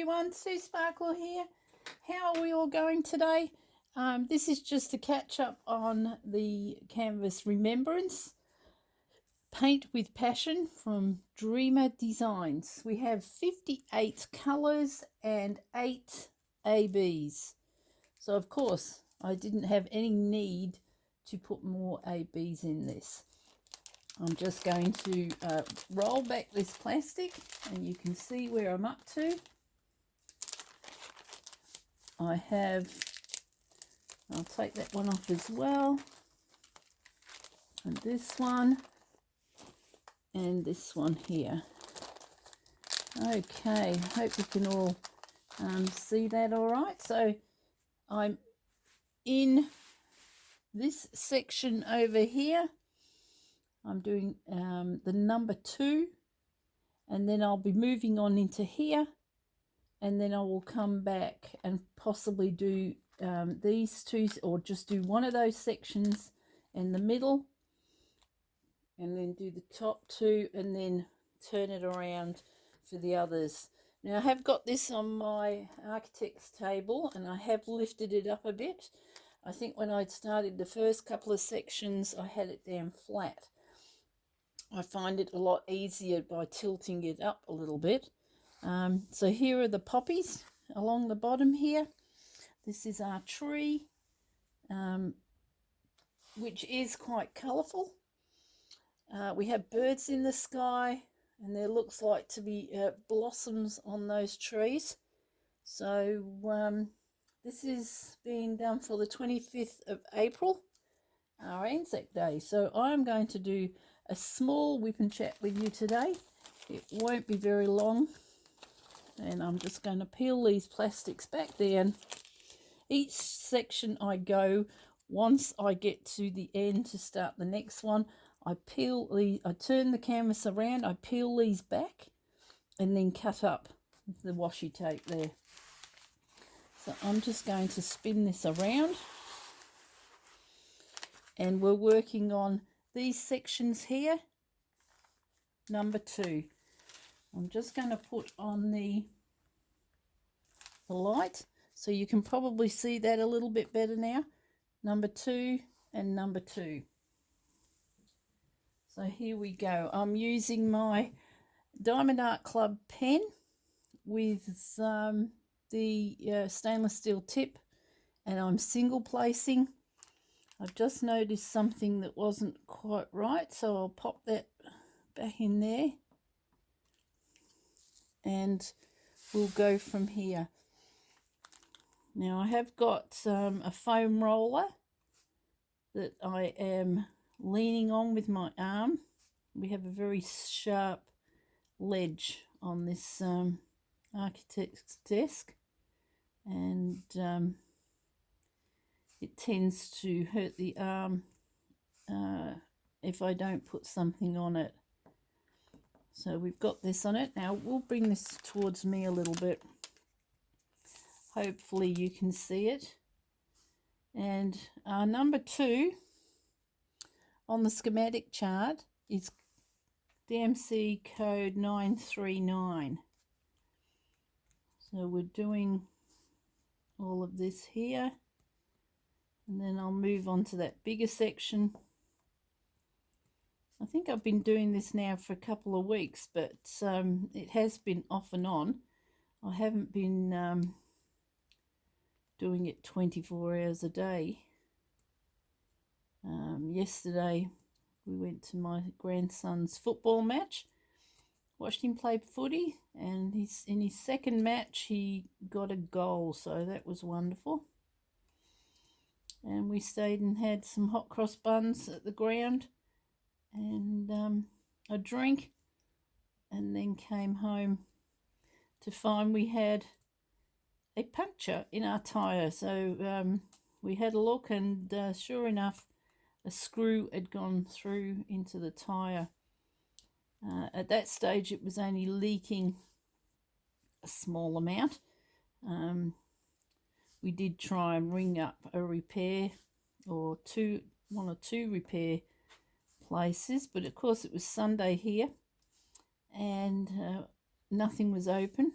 everyone, Sue Sparkle here. How are we all going today? This is just a catch up on the canvas Remembrance, Paint with Passion from Dreamer Designs. We have 58 colours and 8 ABs. So of course I didn't have any need to put more ABs in this. I'm just going to roll back this plastic and you can see where I'm up to. I'll take that one off as well, and this one, and this one here. Okay, hope you can all see that all right. So I'm in this section over here. I'm doing the number 2, and then I'll be moving on into here, and then I will come back and possibly do these two, or just do one of those sections in the middle, and then do the top 2, and then turn it around for the others. Now I have got this on my architect's table, and I have lifted it up a bit. I think when I'd started the first couple of sections I had it down flat. I find it a lot easier by tilting it up a little bit. So here are the poppies along the bottom here. This is our tree, which is quite colourful. We have birds in the sky, and there looks like to be blossoms on those trees. So this is being done for the 25th of April, our Anzac Day. So I'm going to do a small whip and chat with you today. It won't be very long, and I'm just going to peel these plastics back down. Each section I go, once I get to the end to start the next one, I turn the canvas around, I peel these back, and then cut up the washi tape there. So I'm just going to spin this around, and we're working on these sections here, number 2. I'm just going to put on the light so you can probably see that a little bit better now. Number 2 and number 2. So here we go. I'm using my Diamond Art Club pen with the stainless steel tip, and I'm single placing. I've just noticed something that wasn't quite right, so I'll pop that back in there, and we'll go from here. Now I have got a foam roller that I am leaning on with my arm. We have a very sharp ledge on this architect's desk, and it tends to hurt the arm if I don't put something on it. So we've got this on it. Now we'll bring this towards me a little bit. Hopefully you can see it. And number 2 on the schematic chart is DMC code 939. So we're doing all of this here, and then I'll move on to that bigger section. I think I've been doing this now for a couple of weeks, but it has been off and on. I haven't been doing it 24 hours a day. Yesterday we went to my grandson's football match, watched him play footy, and in his second match he got a goal, so that was wonderful. And we stayed and had some hot cross buns at the ground and a drink, and then came home to find we had a puncture in our tyre. So we had a look, and sure enough, a screw had gone through into the tyre. At that stage it was only leaking a small amount. We did try and ring up a repair, or one or two repair places, but of course it was Sunday here, and nothing was open.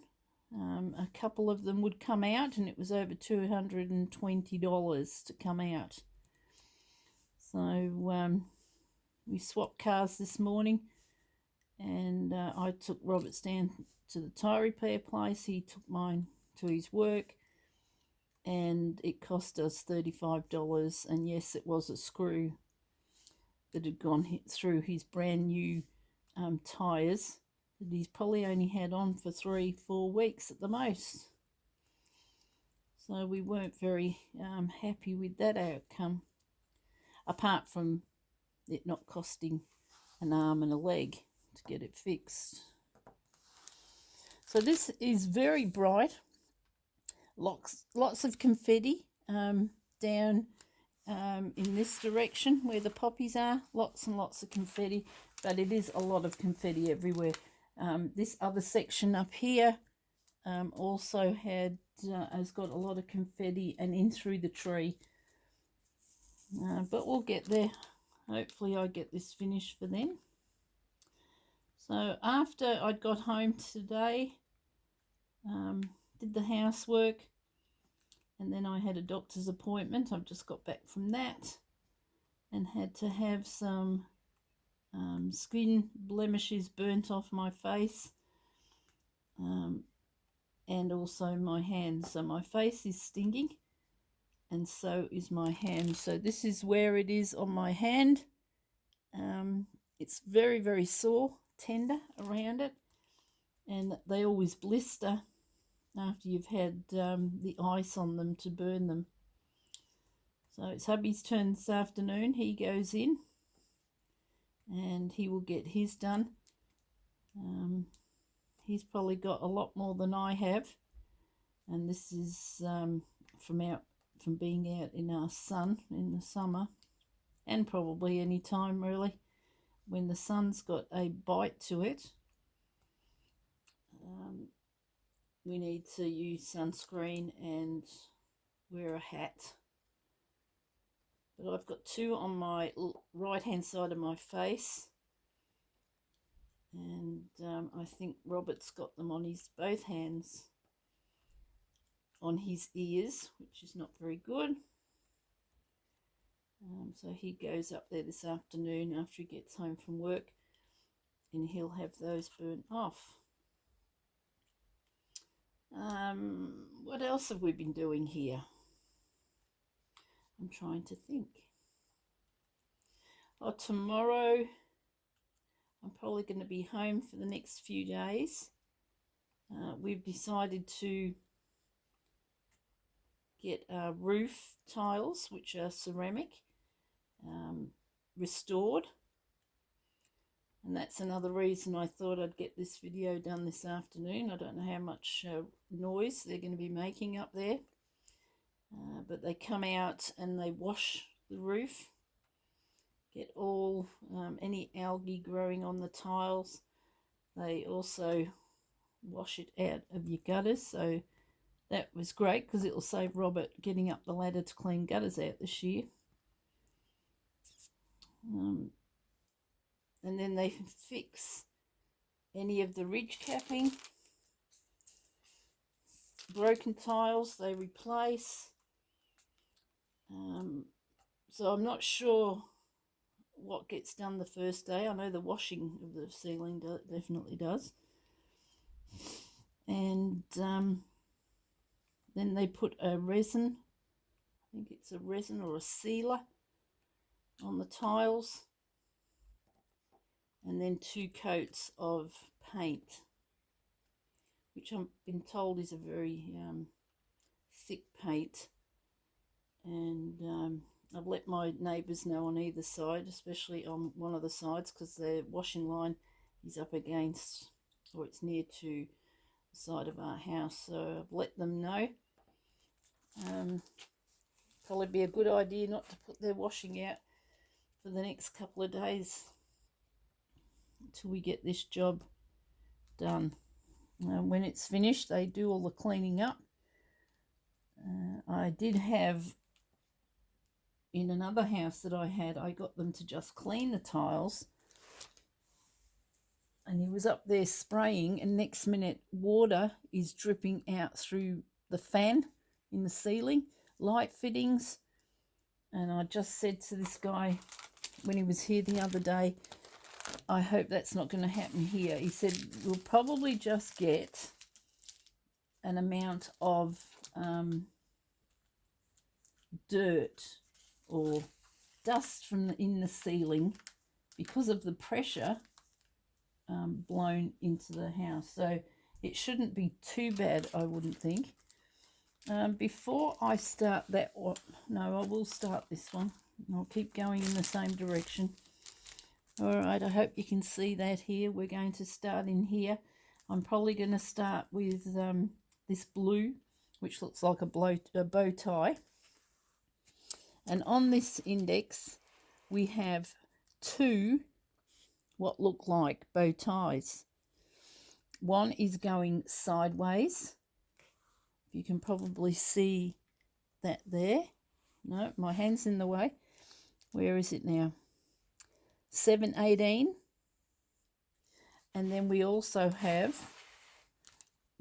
A couple of them would come out, and it was over $220 to come out. So we swapped cars this morning, and I took Robert's down to the tyre repair place. He took mine to his work, and it cost us $35. And yes, it was a screw that had gone through his brand new tyres that he's probably only had on for 3-4 weeks at the most. So we weren't very happy with that outcome, apart from it not costing an arm and a leg to get it fixed. So this is very bright, lots of confetti down in this direction where the poppies are, lots and lots of confetti, but it is a lot of confetti everywhere. This other section up here also has got a lot of confetti and in through the tree, but we'll get there. Hopefully I get this finished for then. So after I'd got home today, did the housework, and then I had a doctor's appointment. I've just got back from that and had to have some skin blemishes burnt off my face, and also my hands. So my face is stinging, and so is my hand. So this is where it is on my hand. It's very, very sore, tender around it, and they always blister after you've had the ice on them to burn them. So it's hubby's turn this afternoon. He goes in and he will get his done. He's probably got a lot more than I have, and this is from being out in our sun in the summer, and probably any time really when the sun's got a bite to it. We need to use sunscreen and wear a hat. But I've got two on my right hand side of my face, and I think Robert's got them on his both hands on his ears, which is not very good. So he goes up there this afternoon after he gets home from work, and he'll have those burnt off. What else have we been doing here? I'm trying to think. Tomorrow I'm probably going to be home for the next few days. We've decided to get roof tiles, which are ceramic, restored. And that's another reason I thought I'd get this video done this afternoon. I don't know how much noise they're going to be making up there. But they come out and they wash the roof, get all any algae growing on the tiles. They also wash it out of your gutters. So that was great because it will save Robert getting up the ladder to clean gutters out this year. And then they fix any of the ridge capping, broken tiles they replace. So I'm not sure what gets done the first day. I know the washing of the ceiling definitely does. And then they put a resin, I think it's a resin or a sealer, on the tiles, and then 2 coats of paint, which I've been told is a very thick paint. And I've let my neighbours know on either side, especially on one of the sides, because their washing line is up against, or it's near to the side of our house. So I've let them know. Probably be a good idea not to put their washing out for the next couple of days until we get this job done. When it's finished, they do all the cleaning up. I did have, in another house that I got them to just clean the tiles and he was up there spraying, and next minute water is dripping out through the fan in the ceiling, light fittings. And I just said to this guy when he was here the other day, I hope that's not going to happen here. He said, we'll probably just get an amount of dirt or dust from in the ceiling because of the pressure blown into the house. So it shouldn't be too bad, I wouldn't think. Before I start that, no, I will start this one. I'll keep going in the same direction. All right, I hope you can see that here. We're going to start in here. I'm probably going to start with this blue, which looks like a bow tie. And on this index, we have two what look like bow ties. One is going sideways. You can probably see that there. No, my hand's in the way. Where is it now? 7/18. And then we also have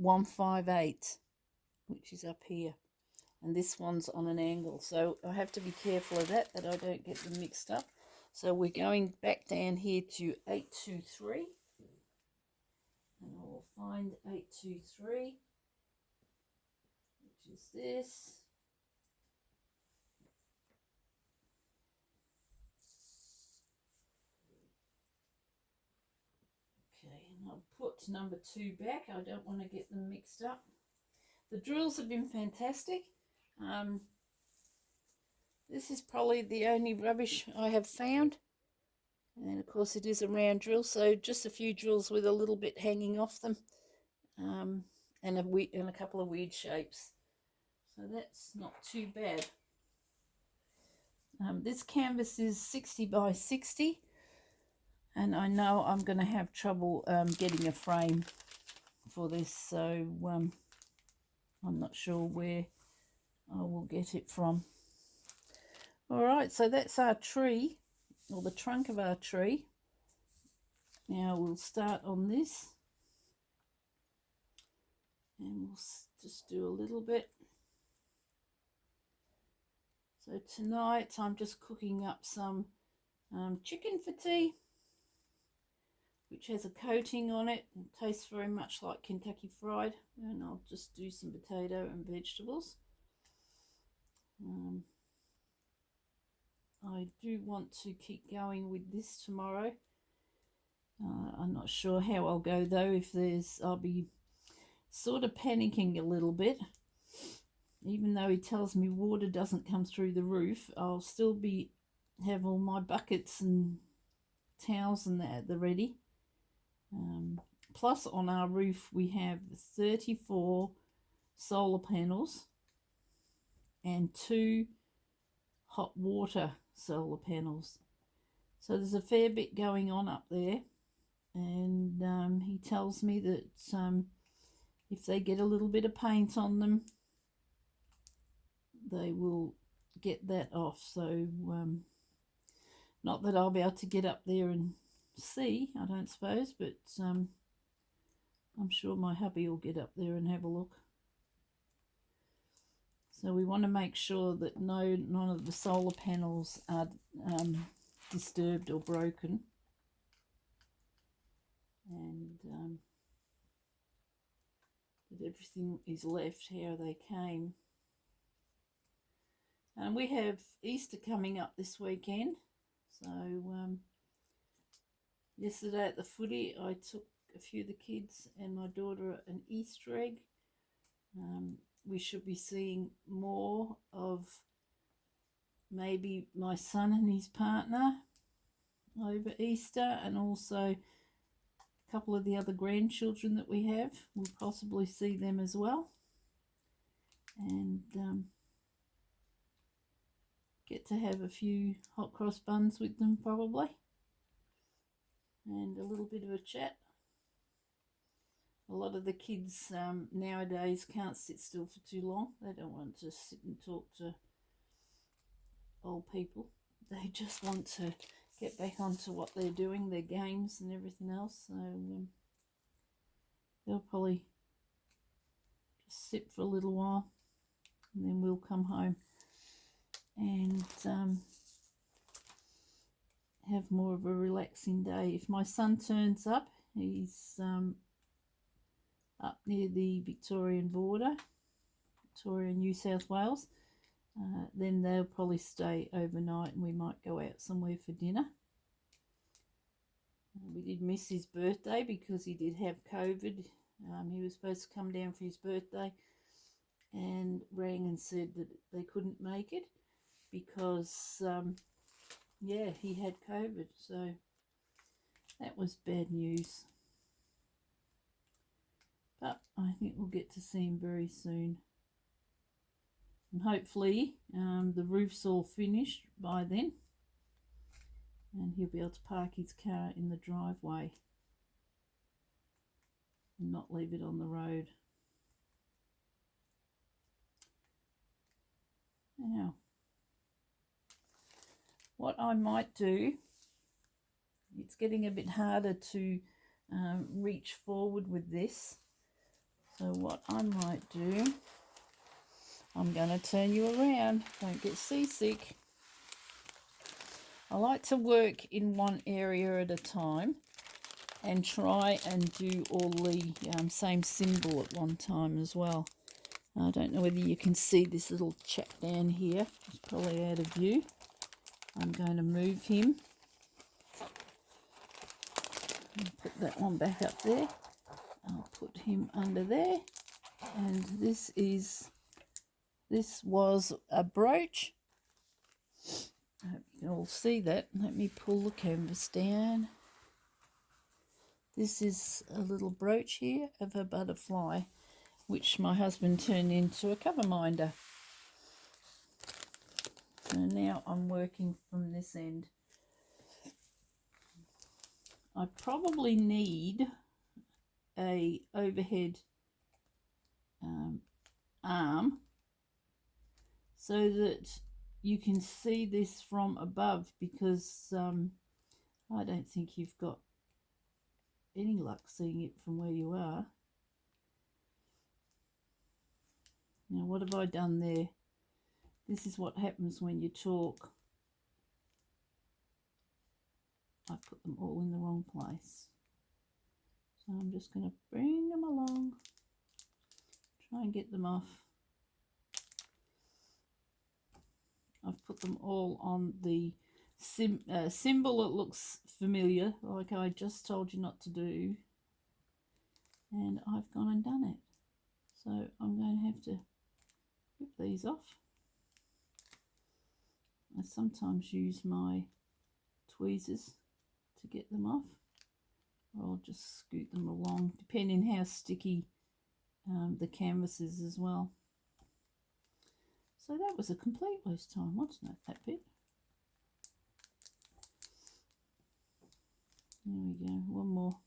1/5/8, which is up here. And this one's on an angle. So I have to be careful of that I don't get them mixed up. So we're going back down here to 823. And I will find 823. Which is this. Okay, and I'll put number 2 back. I don't want to get them mixed up. The drills have been fantastic. This is probably the only rubbish I have found. And of course it is a round drill, so just a few drills with a little bit hanging off them. And a couple of weird shapes. So that's not too bad. This canvas is 60 by 60, and I know I'm going to have trouble getting a frame for this, so I'm not sure where I will get it from. Alright, so that's our tree, or the trunk of our tree. Now we'll start on this, and we'll just do a little bit. So tonight I'm just cooking up some chicken for tea, which has a coating on it. It tastes very much like Kentucky Fried, and I'll just do some potato and vegetables. I do want to keep going with this tomorrow. I'm not sure how I'll go though. I'll be sort of panicking a little bit. Even though he tells me water doesn't come through the roof, I'll still have all my buckets and towels and that at the ready. Plus on our roof we have 34 solar panels and 2 hot water solar panels. So there's a fair bit going on up there, and he tells me that if they get a little bit of paint on them, they will get that off. So not that I'll be able to get up there and see, I don't suppose, but I'm sure my hubby will get up there and have a look. So we want to make sure that none of the solar panels are disturbed or broken, and that everything is left how they came. And we have Easter coming up this weekend, so yesterday at the footy I took a few of the kids and my daughter an Easter egg. We should be seeing more of maybe my son and his partner over Easter, and also a couple of the other grandchildren that we have. We'll possibly see them as well, and get to have a few hot cross buns with them probably, and a little bit of a chat. A lot of the kids nowadays can't sit still for too long. They don't want to sit and talk to old people. They just want to get back onto what they're doing, their games and everything else. So they'll probably just sit for a little while, and then we'll come home and have more of a relaxing day. If my son turns up, he's up near the Victorian border, Victoria, New South Wales, then they'll probably stay overnight and we might go out somewhere for dinner. We did miss his birthday because he did have COVID. He was supposed to come down for his birthday and rang and said that they couldn't make it because, yeah, he had COVID. So that was bad news. But I think we'll get to see him very soon. And hopefully the roof's all finished by then. And he'll be able to park his car in the driveway and not leave it on the road. Now, what I might do, it's getting a bit harder to reach forward with this. So what I might do, I'm going to turn you around. Don't get seasick. I like to work in one area at a time and try and do all the same symbol at one time as well. I don't know whether you can see this little chap down here. It's probably out of view. I'm going to move him. I'll put that one back up there. I'll put him under there. And this was a brooch. I hope you can all see that. Let me pull the canvas down. This is a little brooch here of a butterfly, which my husband turned into a cover minder. So now I'm working from this end. I probably need a overhead arm so that you can see this from above, because I don't think you've got any luck seeing it from where you are. Now, what have I done there? This is what happens when you talk. I put them all in the wrong place. So I'm just going to bring them along, try and get them off. I've put them all on the symbol that looks familiar, like I just told you not to do. And I've gone and done it. So I'm going to have to rip these off. I sometimes use my tweezers to get them off, or I'll just scoot them along, depending how sticky the canvas is as well. So that was a complete waste of time, wasn't it, that bit? There we go, one more.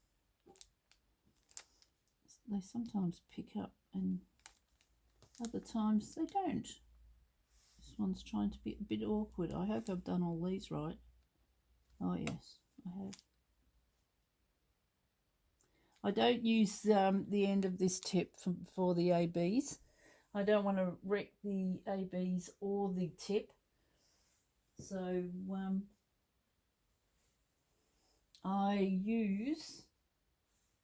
They sometimes pick up and other times they don't. This one's trying to be a bit awkward. I hope I've done all these right. Oh yes, I have. I don't use the end of this tip for the ABs. I don't want to wreck the ABs or the tip. So I use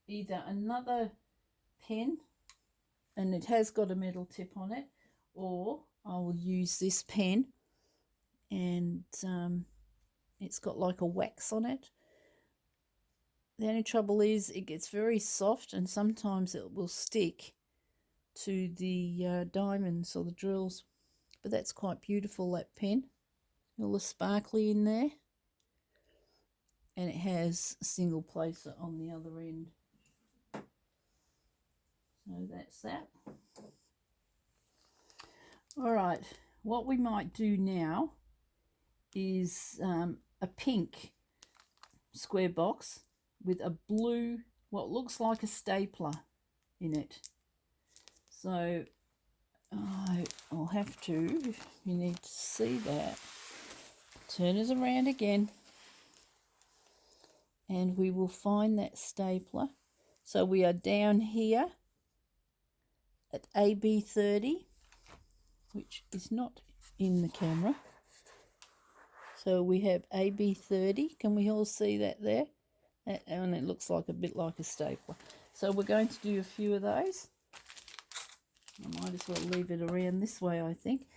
either another pen, and it has got a metal tip on it, or I will use this pen, and it's got like a wax on it. The only trouble is it gets very soft, and sometimes it will stick to the diamonds or the drills, but that's quite beautiful, that pen. All the sparkly in there, and it has a single placer on the other end. So that's that. All right, what we might do now is a pink square box with a blue, what looks like a stapler in it. So I'll have to, if you need to see that, turn us around again. and we will find that stapler. So we are down here at AB30, which is not in the camera. So we have AB30. Can we all see that there? And it looks like a bit like a stapler. So we're going to do a few of those. I might as well leave it around this way, I think.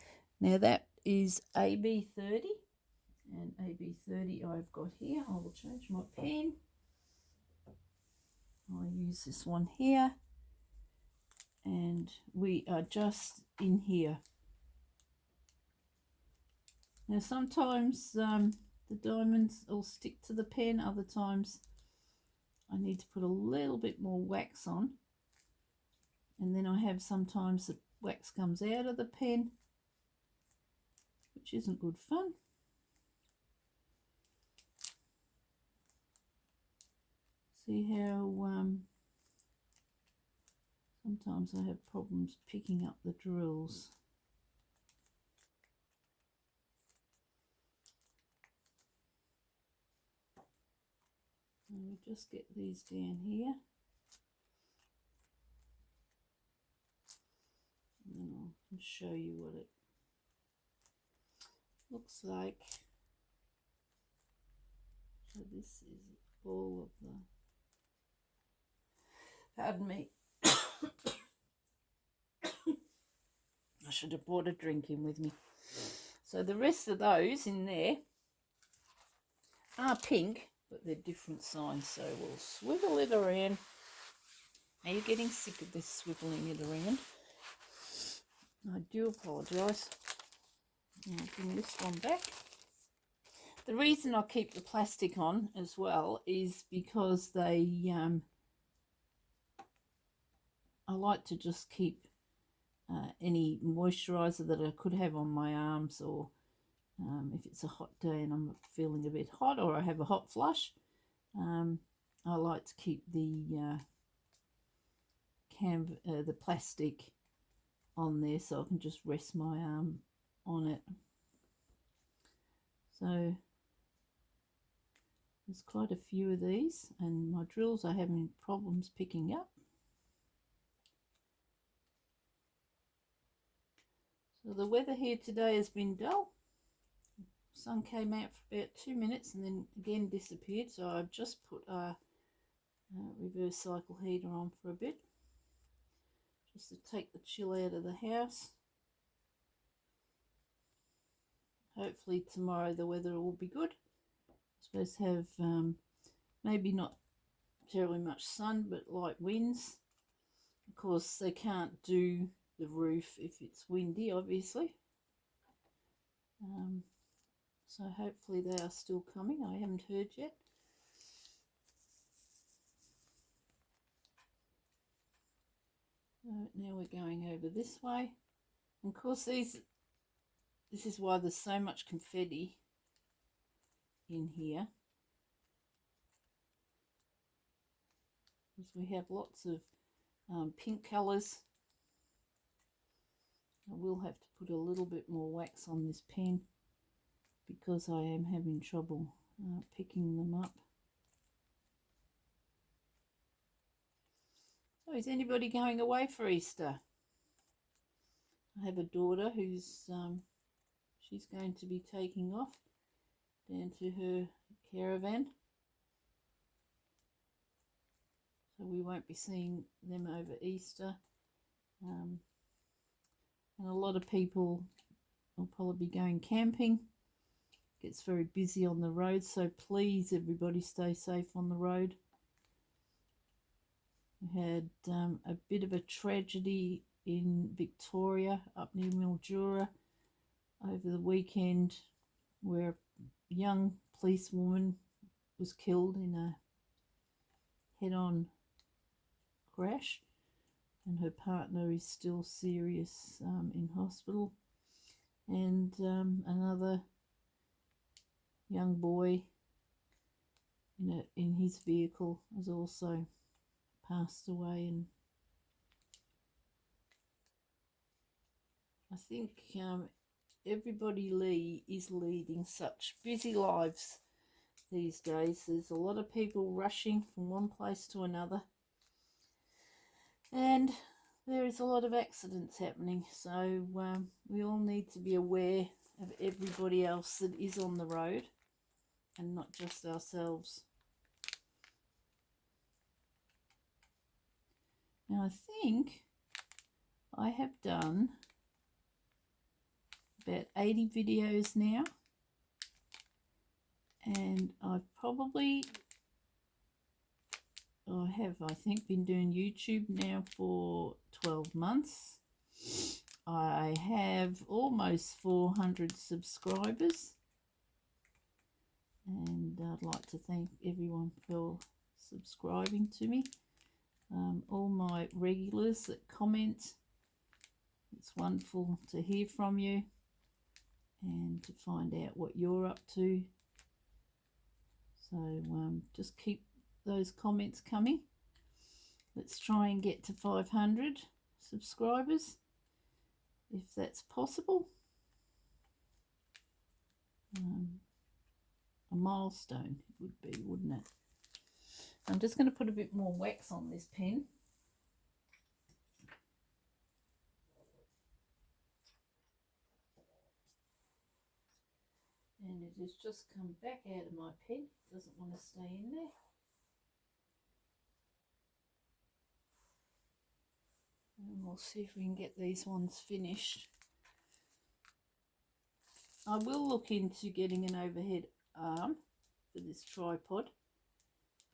Now that is AB30. And AB30 I've got here. I will change my pen. I'll use this one here. And we are just in here. Now sometimes the diamonds will stick to the pen, other times I need to put a little bit more wax on, and then I have sometimes the wax comes out of the pen, which isn't good fun. See how sometimes I have problems picking up the drills. And we'll just get these down here. And then I'll show you what it looks like. So this is all of the, pardon me, I should have brought a drink in with me. So the rest of those in there are pink, but they're different signs. So we'll swivel it around. Are you getting sick of this swiveling it around? I do apologise. Now bring this one back. The reason I keep the plastic on as well is because they, I like to just keep any moisturiser that I could have on my arms, or if it's a hot day and I'm feeling a bit hot, or I have a hot flush, I like to keep the the plastic on there so I can just rest my arm on it. So there's quite a few of these, and my drills are having problems picking up. So the weather here today has been dull. Sun came out for about 2 minutes and then again disappeared, so I've just put a reverse cycle heater on for a bit, just to take the chill out of the house. Hopefully tomorrow the weather will be good. I'm supposed to have maybe not terribly much sun, but light winds. Of course they can't do the roof if it's windy, obviously. So hopefully they are still coming. I haven't heard yet. So now we're going over this way. And of course this is why there's so much confetti in here, because we have lots of pink colours. I will have to put a little bit more wax on this pen because I am having trouble picking them up. So is anybody going away for Easter? I have a daughter who's she's going to be taking off down to her caravan, so we won't be seeing them over Easter. And a lot of people will probably be going camping. It gets very busy on the road, so please everybody stay safe on the road. We had a bit of a tragedy in Victoria up near Mildura over the weekend, where a young policewoman was killed in a head-on crash, and her partner is still serious in hospital. And another young boy in his vehicle has also passed away. And I think everybody is leading such busy lives these days. There's a lot of people rushing from one place to another, and there is a lot of accidents happening, so we all need to be aware of everybody else that is on the road and not just ourselves. Now I think I have done about 80 videos now, and I think been doing YouTube now for 12 months. I have almost 400 subscribers, and I'd like to thank everyone for subscribing to me. All my regulars that comment, it's wonderful to hear from you and to find out what you're up to. So just keep those comments coming. Let's try and get to 500 subscribers, if that's possible. A milestone it would be, wouldn't it? I'm just going to put a bit more wax on this pen. And it has just come back out of my pen. It doesn't want to stay in there. And we'll see if we can get these ones finished. I will look into getting an overhead arm for this tripod,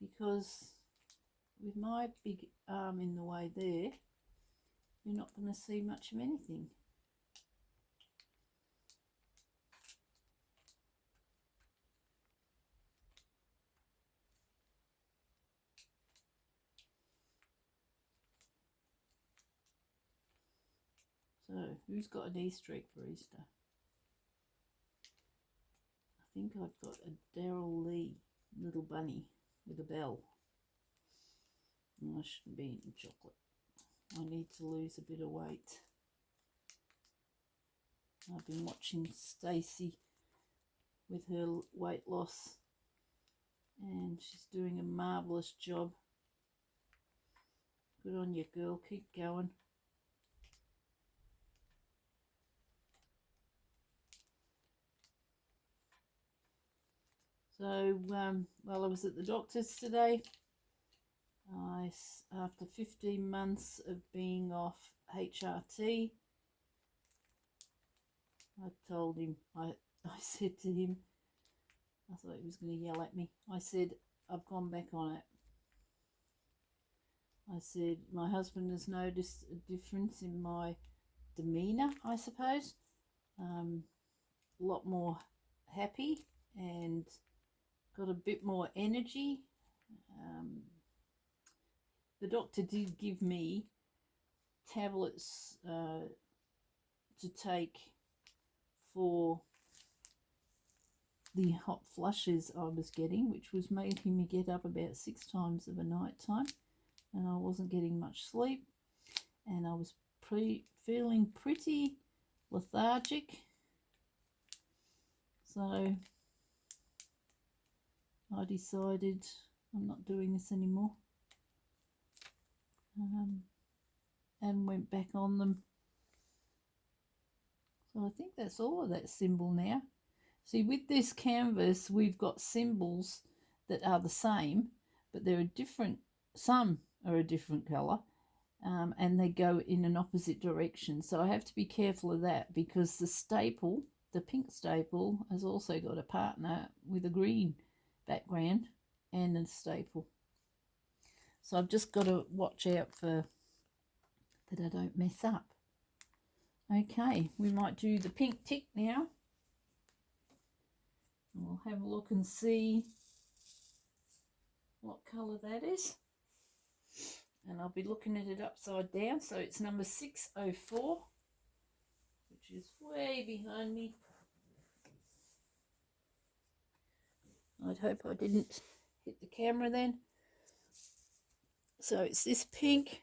because with my big arm in the way there, you're not going to see much of anything. So, who's got an Easter egg for Easter? I think I've got a Daryl Lee little bunny with a bell. I shouldn't be eating chocolate. I need to lose a bit of weight. I've been watching Stacey with her weight loss, and she's doing a marvellous job. Good on you, girl. Keep going. So, while I was at the doctor's today, after 15 months of being off HRT, I told him, I said to him, I thought he was going to yell at me. I said, I've gone back on it. I said, my husband has noticed a difference in my demeanour, I suppose. A lot more happy and got a bit more energy. The doctor did give me tablets to take for the hot flushes I was getting, which was making me get up about 6 times of a night time, and I wasn't getting much sleep, and I was feeling pretty lethargic. So I decided I'm not doing this anymore, and went back on them. So I think that's all of that symbol now. See, with this canvas, we've got symbols that are the same, but they're different. Some are a different colour, and they go in an opposite direction. So I have to be careful of that, because the staple, the pink staple, has also got a partner with a green background and a staple. So I've just got to watch out for that I don't mess up. Okay, we might do the pink tick now. We'll have a look and see what colour that is. And I'll be looking at it upside down. So it's number 604, which is way behind me. I'd hope I didn't hit the camera then. So it's this pink,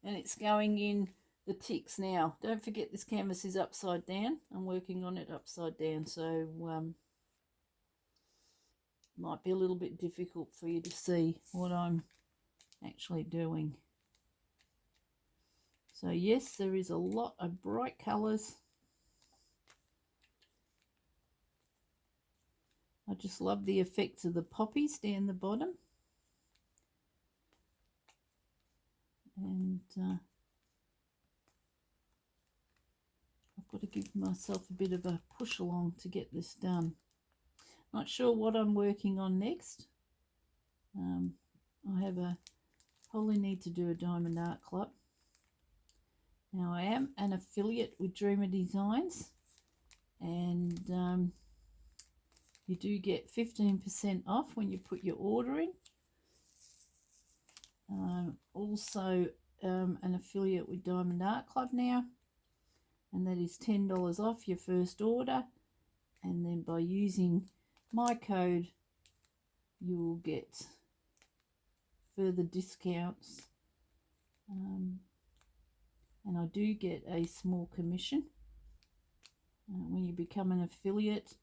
and it's going in the ticks now. Don't forget this canvas is upside down. I'm working on it upside down. So might be a little bit difficult for you to see what I'm actually doing. So yes, there is a lot of bright colours. I just love the effects of the poppies down the bottom. And I've got to give myself a bit of a push along to get this done. Not sure what I'm working on next. I have probably need to do a Diamond Art Club. Now I am an affiliate with Dreamer Designs, and you do get 15% off when you put your order in. Also an affiliate with Diamond Art Club now, and that is $10 off your first order, and then by using my code you will get further discounts, and I do get a small commission. When you become an affiliate,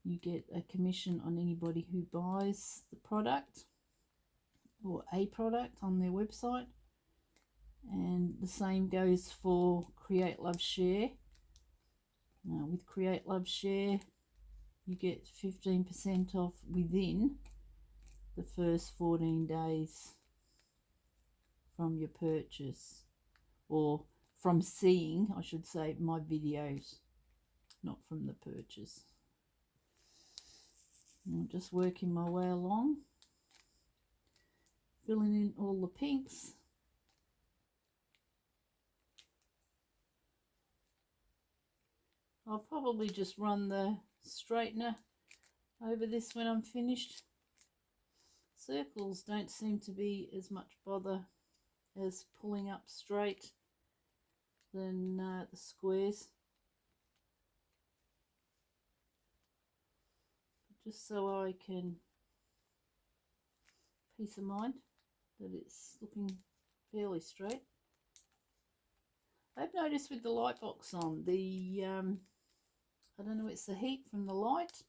you get a commission on anybody who buys the product or a product on their website. And the same goes for Create Love Share. With Create Love Share, you get 15% off within the first 14 days from your purchase, or from seeing, I should say, my videos, not from the purchase. I'm just working my way along, filling in all the pinks. I'll probably just run the straightener over this when I'm finished. Circles don't seem to be as much bother as pulling up straight than the squares. Just so I can peace of mind that it's looking fairly straight. I've noticed with the light box on, the I don't know, it's the heat from the light,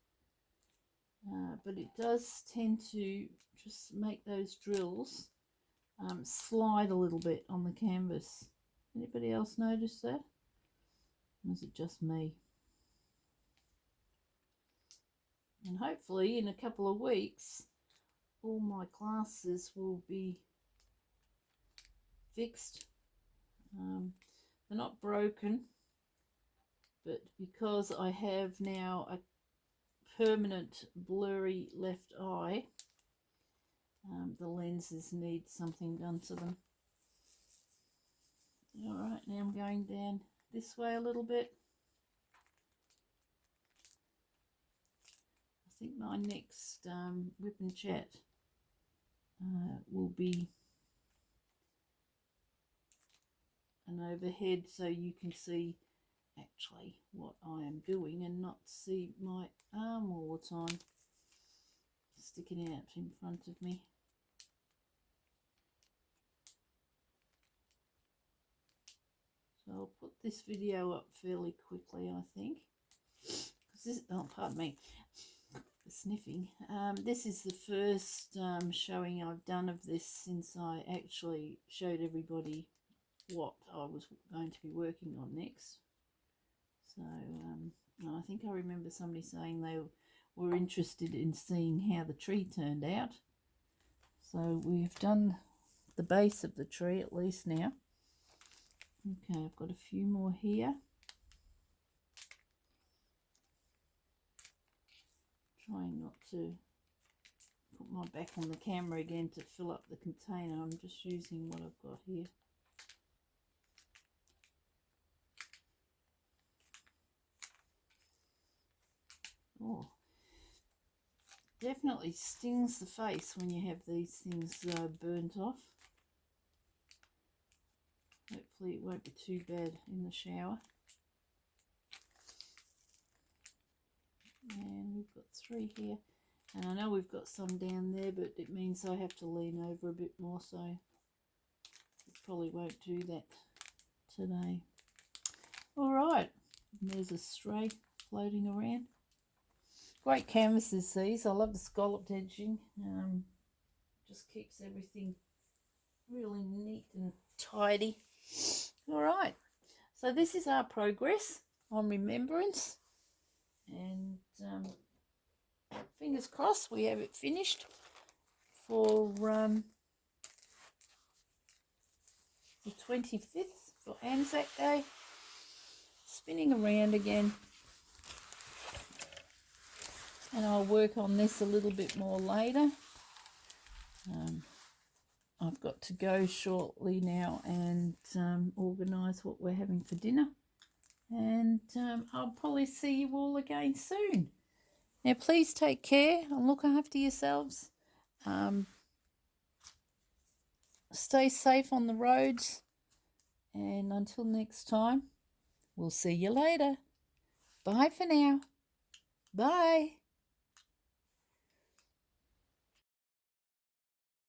but it does tend to just make those drills slide a little bit on the canvas. Anybody else notice that? Or is it just me? And hopefully in a couple of weeks all my classes will be fixed. They're not broken, but because I have now a permanent blurry left eye, the lenses need something done to them. Alright, now I'm going down this way a little bit. I think my next whip and chat will be an overhead, so you can see actually what I am doing and not see my arm all the time sticking out in front of me. So I'll put this video up fairly quickly, I think. This, oh, pardon me, sniffing. This is the first showing I've done of this since I actually showed everybody what I was going to be working on next. So I think I remember somebody saying they were interested in seeing how the tree turned out. So we've done the base of the tree at least now. Okay, I've got a few more here. Trying not to put my back on the camera again to fill up the container. I'm just using what I've got here. Oh, definitely stings the face when you have these things burnt off. Hopefully it won't be too bad in the shower. And we've got 3 here. And I know we've got some down there, but it means I have to lean over a bit more, so it probably won't do that today. Alright, there's a stray floating around. Great canvases these. I love the scalloped edging. Just keeps everything really neat and tidy. All right, so this is our progress on Remembrance, and fingers crossed we have it finished for the 25th for Anzac Day. Spinning around again, and I'll work on this a little bit more later. I've got to go shortly now and organise what we're having for dinner, and I'll probably see you all again soon. Now please take care and look after yourselves. Stay safe on the roads, and until next time, we'll see you later. Bye for now. Bye.